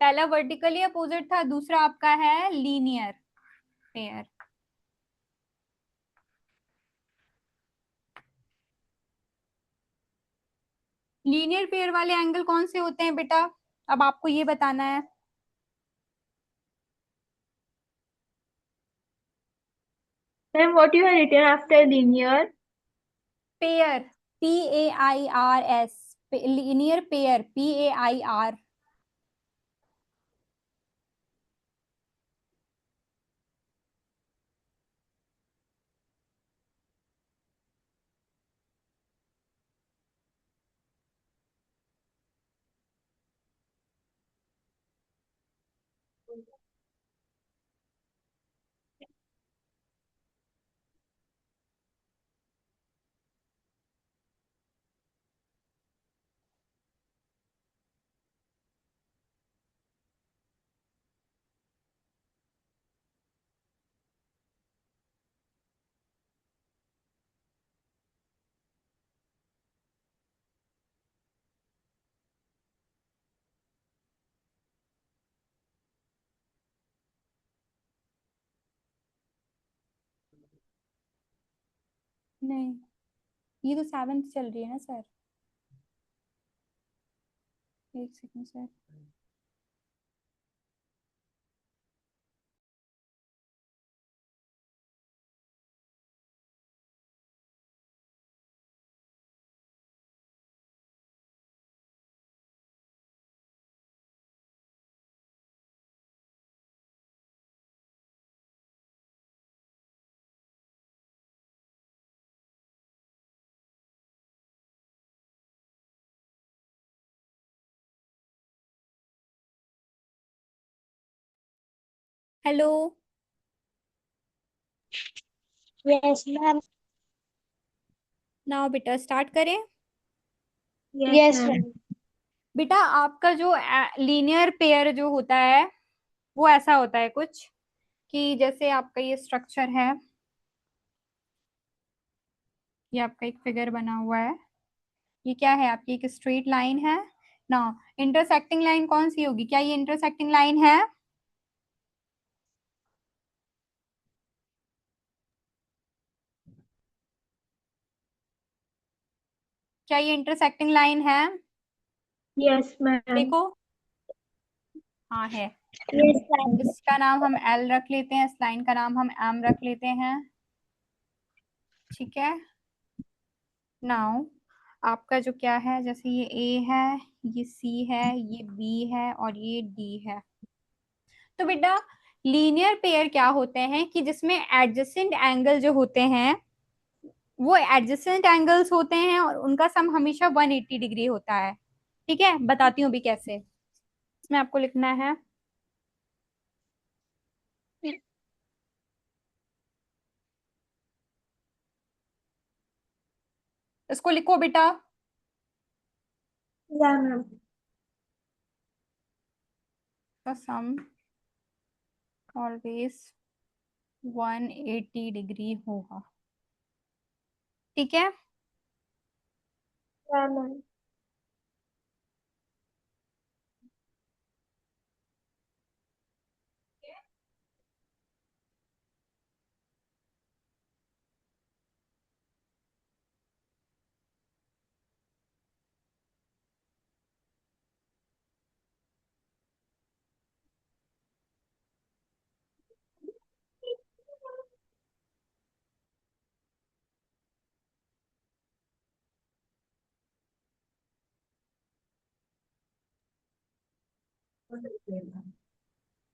पहला वर्टिकली अपोजिट था, दूसरा आपका है लीनियर पेयर। लीनियर पेयर वाले एंगल कौन से होते हैं बेटा? अब आपको ये बताना है। Ma'am what you have written after linear? Pair, PAIRS, linear pair, PAIR। नहीं, ये तो सेवंथ चल रही है ना सर, एक second sir. Hello, yes ma'am. Now बेटा स्टार्ट करें। Yes yes ma'am. मैम। बेटा आपका जो लीनियर पेयर जो होता है, वो ऐसा होता है कुछ कि जैसे आपका ये स्ट्रक्चर है, ये आपका एक फिगर बना हुआ है, ये क्या है आपकी एक स्ट्रेट लाइन है ना। इंटरसेक्टिंग लाइन कौन सी होगी, क्या ये इंटरसेक्टिंग लाइन है? क्या ये इंटरसेक्टिंग लाइन है? Yes ma'am. देखो, हाँ है। Yes ma'am. इसका नाम हम एल रख लेते हैं, इस लाइन का नाम हम एम रख लेते हैं, ठीक है। नाउ आपका जो क्या है, जैसे ये ए है, ये सी है, ये बी है और ये डी है। तो बेटा लीनियर पेयर क्या होते हैं कि जिसमें एडजेसेंट एंगल जो होते हैं वो एडजेसेंट एंगल्स होते हैं और उनका सम हमेशा 180 डिग्री होता है। ठीक है, बताती हूँ भी कैसे। इसमें आपको लिखना है, इसको लिखो बेटा। Yeah ma'am. सम ऑलवेज 180 डिग्री होगा, ठीक है। Yeah ma'am.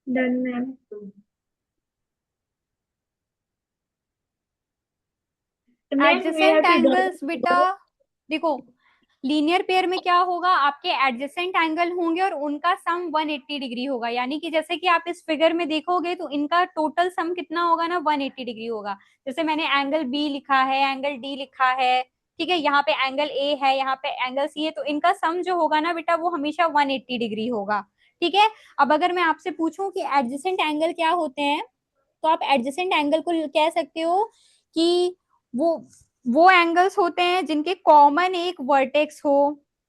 Done ma'am. Ma'am we have adjacent two angles बेटा, डन। देखो लीनियर पेयर में क्या होगा, आपके एडजेसेंट एंगल होंगे और उनका सम 180 डिग्री होगा। यानी कि जैसे कि आप इस फिगर में देखोगे तो इनका टोटल सम कितना होगा ना, 180 डिग्री होगा। जैसे मैंने एंगल बी लिखा है, एंगल डी लिखा है, ठीक है, यहाँ पे एंगल ए है, यहाँ पे एंगल सी है, तो इनका सम जो होगा ना बेटा वो हमेशा 180 डिग्री होगा, ठीक है। अब अगर मैं आपसे पूछूं कि एडजेसेंट एंगल क्या होते हैं, तो आप एडजेसेंट एंगल को कह सकते हो कि वो वो एंगल्स होते हैं जिनके कॉमन एक वर्टेक्स हो,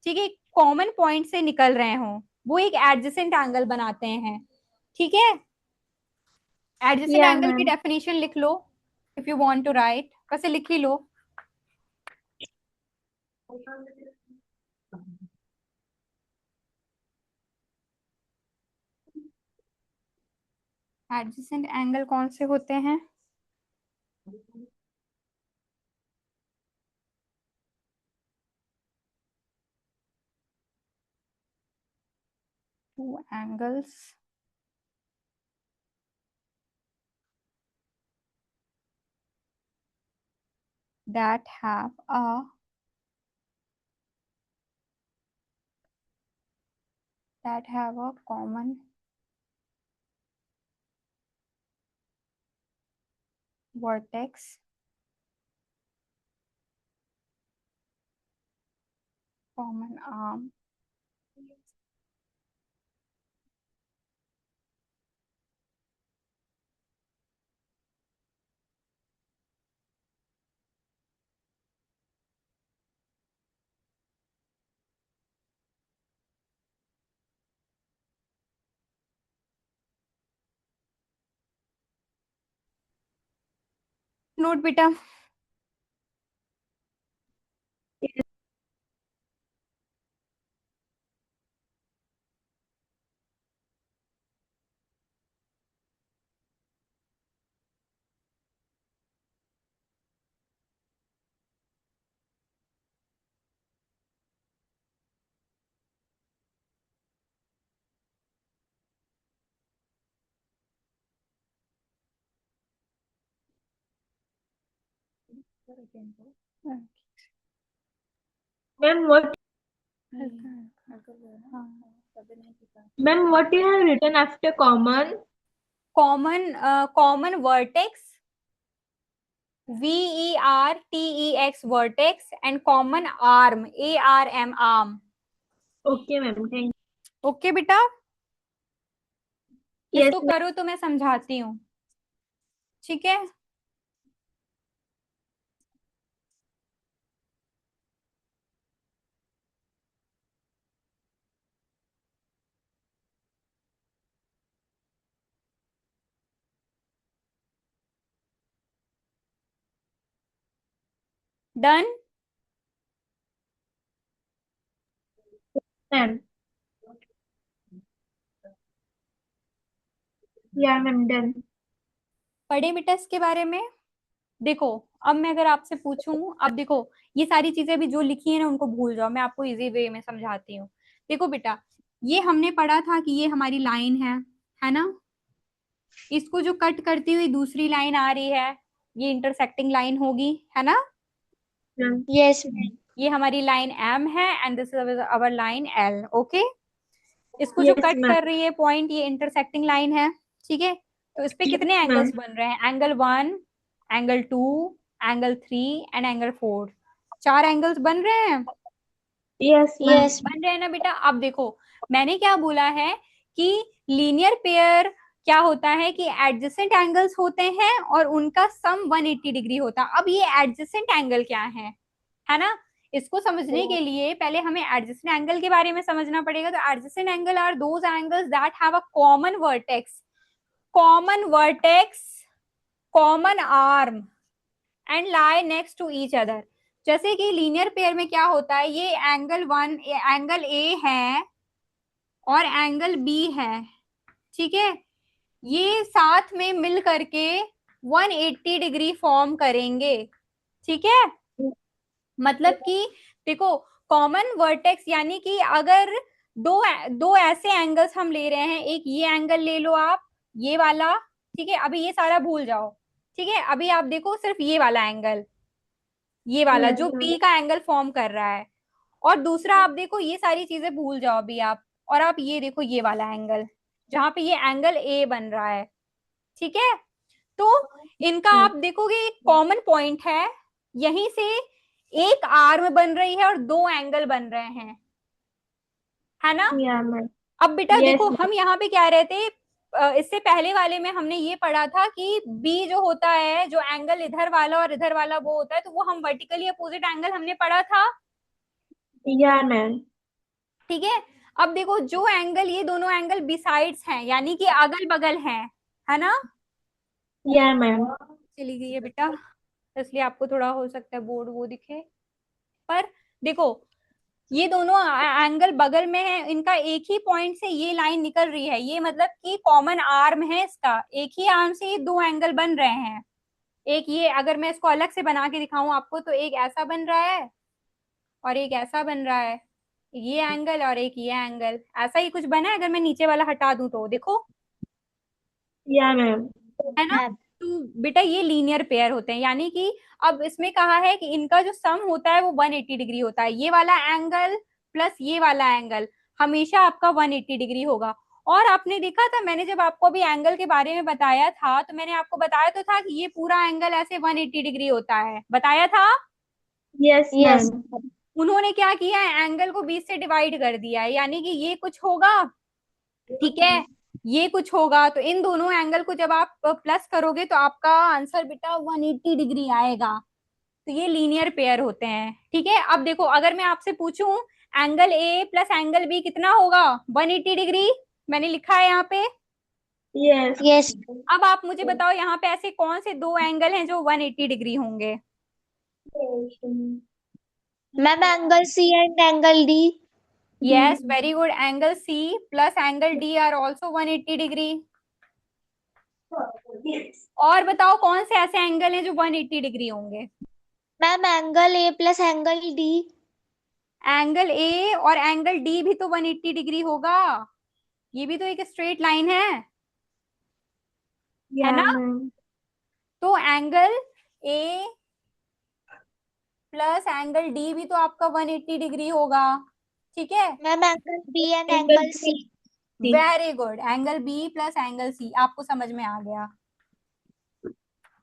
ठीक है, कॉमन पॉइंट से निकल रहे हो, वो एक एडजेसेंट एंगल बनाते हैं, ठीक है। एडजेसेंट या एंगल की मैम। डेफिनेशन लिख लो, if you want to write, कैसे लिख ही लो। एडजेसेंट एंगल कौन से होते हैं? Two angles that have a common vertex, common arm, note बेटा। Ma'am what ma'am what you have written after common? Common vertex, VERTEX vertex and common arm, ARM arm। Okay ma'am, thank okay बेटा, इसको करो तो मैं समझाती हूँ, ठीक है। Done. Ma'am. Yeah ma'am done. पढ़े बेटा इसके बारे में। देखो, अब मैं अगर आपसे पूछूं, अब देखो ये सारी चीजें भी जो लिखी है ना उनको भूल जाओ, मैं आपको इजी वे में समझाती हूँ। देखो बेटा, ये हमने पढ़ा था कि ये हमारी लाइन है ना। इसको जो कट करती हुई दूसरी लाइन आ रही है, ये इंटरसेक्टिंग लाइन होगी, है ना। Yes ma'am. ये हमारी लाइन एम है and this is our line L, okay. इसको जो यस कट मैम। कर रही है पॉइंट, ये इंटरसेक्टिंग लाइन है, ठीक है। तो इस पे कितने मैम। एंगल्स बन रहे हैं? Angle 1, angle 2, angle 3 and angle 4। 4 angles बन रहे हैं, यस मैम। यस बन रहे हैं ना बेटा। अब देखो, मैंने क्या बोला है कि लीनियर पेयर क्या होता है कि एडजेसेंट एंगल्स होते हैं और उनका सम 180 डिग्री होता है। अब ये एडजेसेंट एंगल क्या है ना। इसको समझने के लिए पहले हमें एडजेसेंट एंगल के बारे में समझना पड़ेगा। तो adjacent angle are those angles that have a common vertex, common arm and lie next to each other. जैसे कि लीनियर पेयर में क्या होता है, ये एंगल ए है और एंगल बी है, ठीक है। ये साथ में मिल करके 180 डिग्री फॉर्म करेंगे, ठीक है। मतलब कि देखो, कॉमन वर्टेक्स यानी कि अगर दो दो ऐसे एंगल्स हम ले रहे हैं, एक ये एंगल ले लो आप, ये वाला, ठीक है। अभी ये सारा भूल जाओ, ठीक है। अभी आप देखो सिर्फ ये वाला एंगल, ये वाला जो बी का एंगल फॉर्म कर रहा है। और दूसरा आप देखो, ये सारी चीजें भूल जाओ अभी आप, और आप ये देखो ये वाला एंगल जहां पे ये एंगल ए बन रहा है, ठीक है। तो इनका आप देखोगे एक कॉमन पॉइंट है, यहीं से एक आर्म बन रही है और दो एंगल बन रहे हैं, है ना। Yeah ma'am. अब बेटा यस देखो, मैम। हम यहाँ पे क्या रहे थे, इससे पहले वाले में हमने ये पढ़ा था कि बी जो होता है, जो एंगल इधर वाला और इधर वाला वो होता है, तो वो हम वर्टिकली अपोजिट एंगल हमने पढ़ा था, या मैम। ठीक है। अब देखो, जो एंगल, ये दोनों एंगल बिसाइड्स हैं यानी कि अगल बगल हैं, है ना। Yeah ma'am. चली गई है बेटा, इसलिए आपको थोड़ा हो सकता है बोर्ड वो दिखे, पर देखो ये दोनों एंगल बगल में है, इनका एक ही पॉइंट से ये लाइन निकल रही है, ये मतलब कि कॉमन आर्म है इसका, एक ही आर्म से ये दो एंगल बन रहे हैं। एक ये, अगर मैं इसको अलग से बना के दिखाऊं आपको, तो एक ऐसा बन रहा है और एक ऐसा बन रहा है, ये एंगल और एक ये एंगल, ऐसा ही कुछ बना है। अगर मैं नीचे वाला हटा दूं तो देखो, या मैम। है ना। मैम। तो बेटा ये लीनियर पेयर होते हैं, यानी कि अब इसमें कहा है कि इनका जो सम होता है वो 180 डिग्री होता है। ये वाला एंगल प्लस ये वाला एंगल हमेशा आपका 180 डिग्री होगा। और आपने देखा था, मैंने जब आपको अभी एंगल के बारे में बताया था, तो मैंने आपको बताया तो था कि ये पूरा एंगल ऐसे 180 डिग्री होता है, बताया था। Yes yes. मैम। उन्होंने क्या किया है, एंगल को 20 से डिवाइड कर दिया है, यानी कि ये कुछ होगा, ठीक है, ये कुछ होगा। तो इन दोनों एंगल को जब आप प्लस करोगे तो आपका आंसर बेटा 180 डिग्री आएगा। तो ये लीनियर पेयर होते हैं, ठीक है। अब देखो, अगर मैं आपसे पूछूं angle A plus angle B कितना होगा, 180 डिग्री, मैंने लिखा है यहाँ पे। यस। यस अब आप मुझे बताओ यहाँ पे ऐसे कौन से दो एंगल हैं जो 180 डिग्री होंगे। Ma'am, angle C and angle D. Yes, very good. Angle C plus angle D are also 180 degree. और बताओ कौन से ऐसे एंगल हैं जो 180 डिग्री होंगे। Ma'am, angle A plus angle D. Angle A और एंगल डी भी तो 180 डिग्री होगा, ये भी तो एक स्ट्रेट लाइन है या ना। मैम। तो angle A plus angle D भी तो आपका 180 डिग्री होगा, ठीक है। Ma'am, angle B and angle angle C. Very good, angle B plus angle C आपको समझ में आ गया।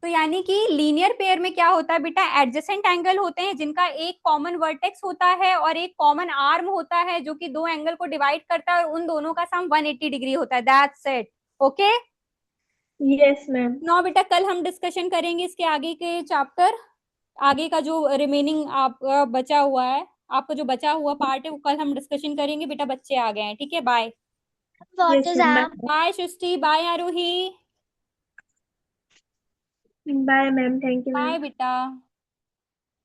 तो यानी कि लीनियर पेयर में क्या होता है बेटा, एडजेसेंट एंगल होते हैं जिनका एक कॉमन वर्टेक्स होता है और एक कॉमन आर्म होता है जो कि दो एंगल को डिवाइड करता है, और उन दोनों का सम 180 डिग्री होता है, that's it. Okay. Yes, ma'am. नौ बेटा कल हम डिस्कशन करेंगे इसके आगे के चैप्टर, आगे का जो रिमेनिंग आपका बचा हुआ है, आपका जो बचा हुआ पार्ट है वो कल हम डिस्कशन करेंगे। बेटा बच्चे आ गए हैं, ठीक है, bye. What Yes, is ma'am. आप? Bye. Bye Srishti, bye Aarohi, Bye, ma'am. Thank you, bye ma'am. बेटा।